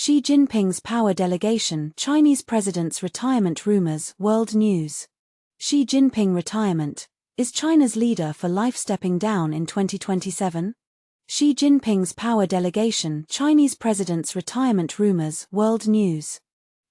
Xi Jinping's power delegation, Chinese president's retirement rumors, world news. Xi Jinping retirement. Is China's leader for life stepping down in 2027? Xi Jinping's power delegation, Chinese president's retirement rumors, world news.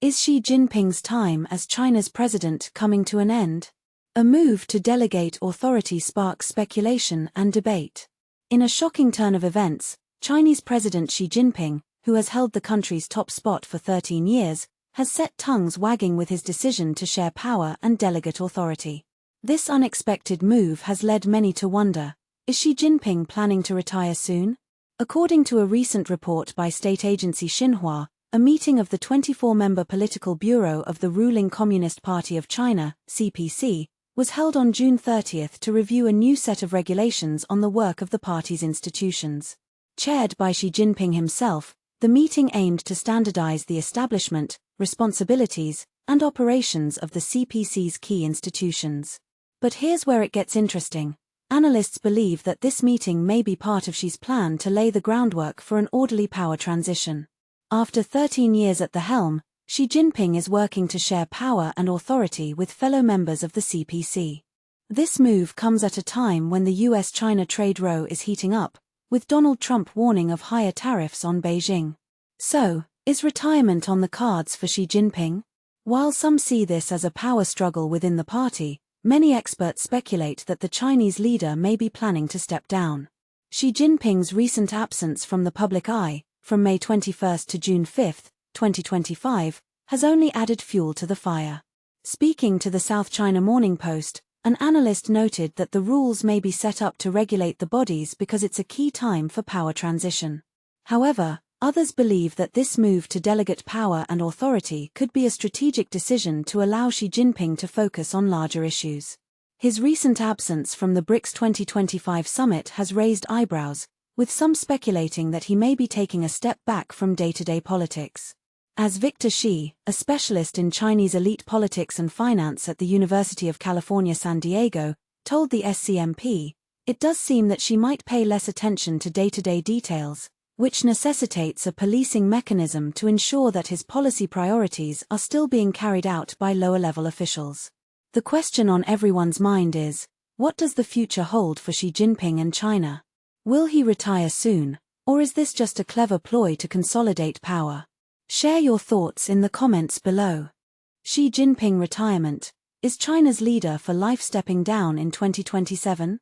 Is Xi Jinping's time as China's president coming to an end? A move to delegate authority sparks speculation and debate. In a shocking turn of events, Chinese President Xi Jinping, who has held the country's top spot for 13 years, has set tongues wagging with his decision to share power and delegate authority. This unexpected move has led many to wonder, is Xi Jinping planning to retire soon? According to a recent report by state agency Xinhua, a meeting of the 24-member political bureau of the ruling Communist Party of China, CPC, was held on June 30 to review a new set of regulations on the work of the party's institutions. Chaired by Xi Jinping himself, the meeting aimed to standardize the establishment, responsibilities, and operations of the CPC's key institutions. But here's where it gets interesting. Analysts believe that this meeting may be part of Xi's plan to lay the groundwork for an orderly power transition. After 13 years at the helm, Xi Jinping is working to share power and authority with fellow members of the CPC. This move comes at a time when the US-China trade row is heating up, with Donald Trump warning of higher tariffs on Beijing. So, is retirement on the cards for Xi Jinping? While some see this as a power struggle within the party, many experts speculate that the Chinese leader may be planning to step down. Xi Jinping's recent absence from the public eye, from May 21 to June 5, 2025, has only added fuel to the fire. Speaking to the South China Morning Post, an analyst noted that the rules may be set up to regulate the bodies because it's a key time for power transition. However, others believe that this move to delegate power and authority could be a strategic decision to allow Xi Jinping to focus on larger issues. His recent absence from the BRICS 2025 summit has raised eyebrows, with some speculating that he may be taking a step back from day-to-day politics. As Victor Xi, a specialist in Chinese elite politics and finance at the University of California, San Diego, told the SCMP, it does seem that Xi might pay less attention to day-to-day details, which necessitates a policing mechanism to ensure that his policy priorities are still being carried out by lower-level officials. The question on everyone's mind is, what does the future hold for Xi Jinping and China? Will he retire soon, or is this just a clever ploy to consolidate power? Share your thoughts in the comments below. Xi Jinping retirement. Is China's leader for life stepping down in 2027?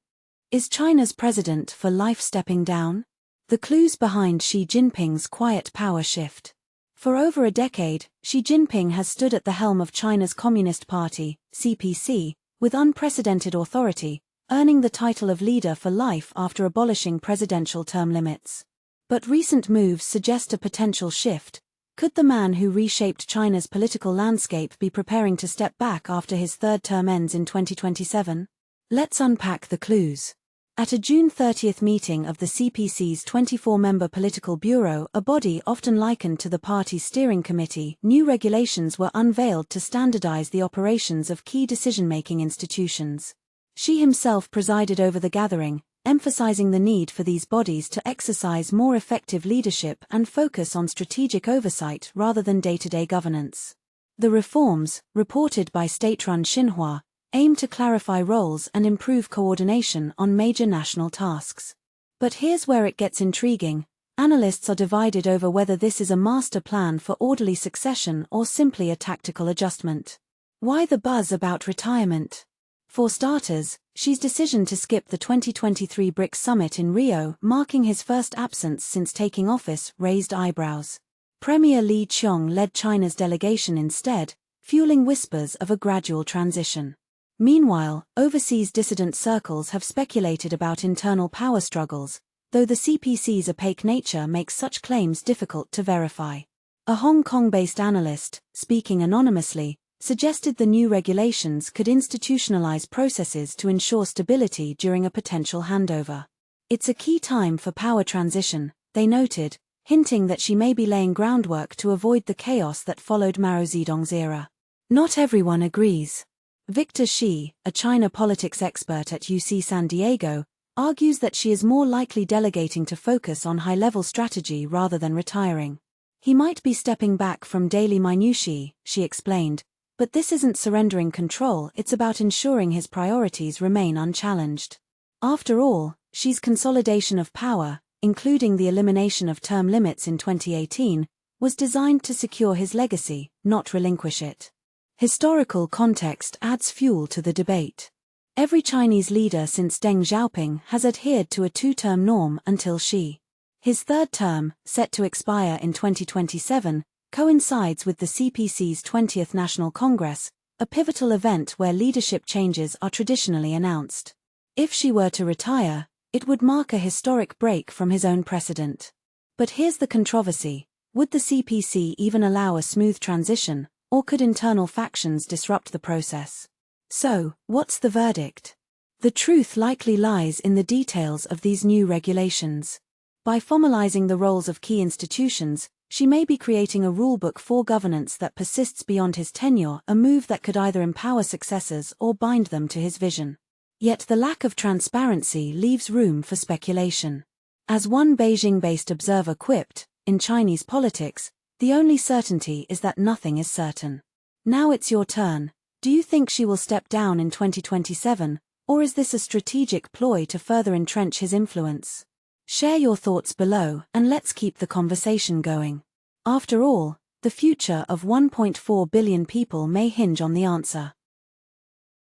Is China's president for life stepping down? The clues behind Xi Jinping's quiet power shift. For over a decade, Xi Jinping has stood at the helm of China's Communist Party, CPC, with unprecedented authority, earning the title of leader for life after abolishing presidential term limits. But recent moves suggest a potential shift. Could the man who reshaped China's political landscape be preparing to step back after his third term ends in 2027? Let's unpack the clues. At a June 30 meeting of the CPC's 24-member political bureau, a body often likened to the party's steering committee, new regulations were unveiled to standardize the operations of key decision-making institutions. Xi himself presided over the gathering, emphasizing the need for these bodies to exercise more effective leadership and focus on strategic oversight rather than day-to-day governance. The reforms, reported by state-run Xinhua, aim to clarify roles and improve coordination on major national tasks. But here's where it gets intriguing. Analysts are divided over whether this is a master plan for orderly succession or simply a tactical adjustment. Why the buzz about retirement? For starters, Xi's decision to skip the 2023 BRICS summit in Rio, marking his first absence since taking office, raised eyebrows. Premier Li Qiang led China's delegation instead, fueling whispers of a gradual transition. Meanwhile, overseas dissident circles have speculated about internal power struggles, though the CPC's opaque nature makes such claims difficult to verify. A Hong Kong-based analyst, speaking anonymously, suggested the new regulations could institutionalize processes to ensure stability during a potential handover. It's a key time for power transition, they noted, hinting that Xi may be laying groundwork to avoid the chaos that followed Mao Zedong's era. Not everyone agrees. Victor Xi, a China politics expert at UC San Diego, argues that Xi is more likely delegating to focus on high-level strategy rather than retiring. He might be stepping back from daily minutiae, she explained, but this isn't surrendering control, it's about ensuring his priorities remain unchallenged. After all, Xi's consolidation of power, including the elimination of term limits in 2018, was designed to secure his legacy, not relinquish it. Historical context adds fuel to the debate. Every Chinese leader since Deng Xiaoping has adhered to a two-term norm until Xi. His third term, set to expire in 2027, coincides with the CPC's 20th National Congress, a pivotal event where leadership changes are traditionally announced. If Xi were to retire, it would mark a historic break from his own precedent. But here's the controversy: would the CPC even allow a smooth transition, or could internal factions disrupt the process? So, what's the verdict? The truth likely lies in the details of these new regulations. By formalizing the roles of key institutions, Xi may be creating a rulebook for governance that persists beyond his tenure, a move that could either empower successors or bind them to his vision. Yet the lack of transparency leaves room for speculation. As one Beijing-based observer quipped, in Chinese politics, the only certainty is that nothing is certain. Now it's your turn. Do you think Xi will step down in 2027, or is this a strategic ploy to further entrench his influence? Share your thoughts below and let's keep the conversation going. After all, the future of 1.4 billion people may hinge on the answer.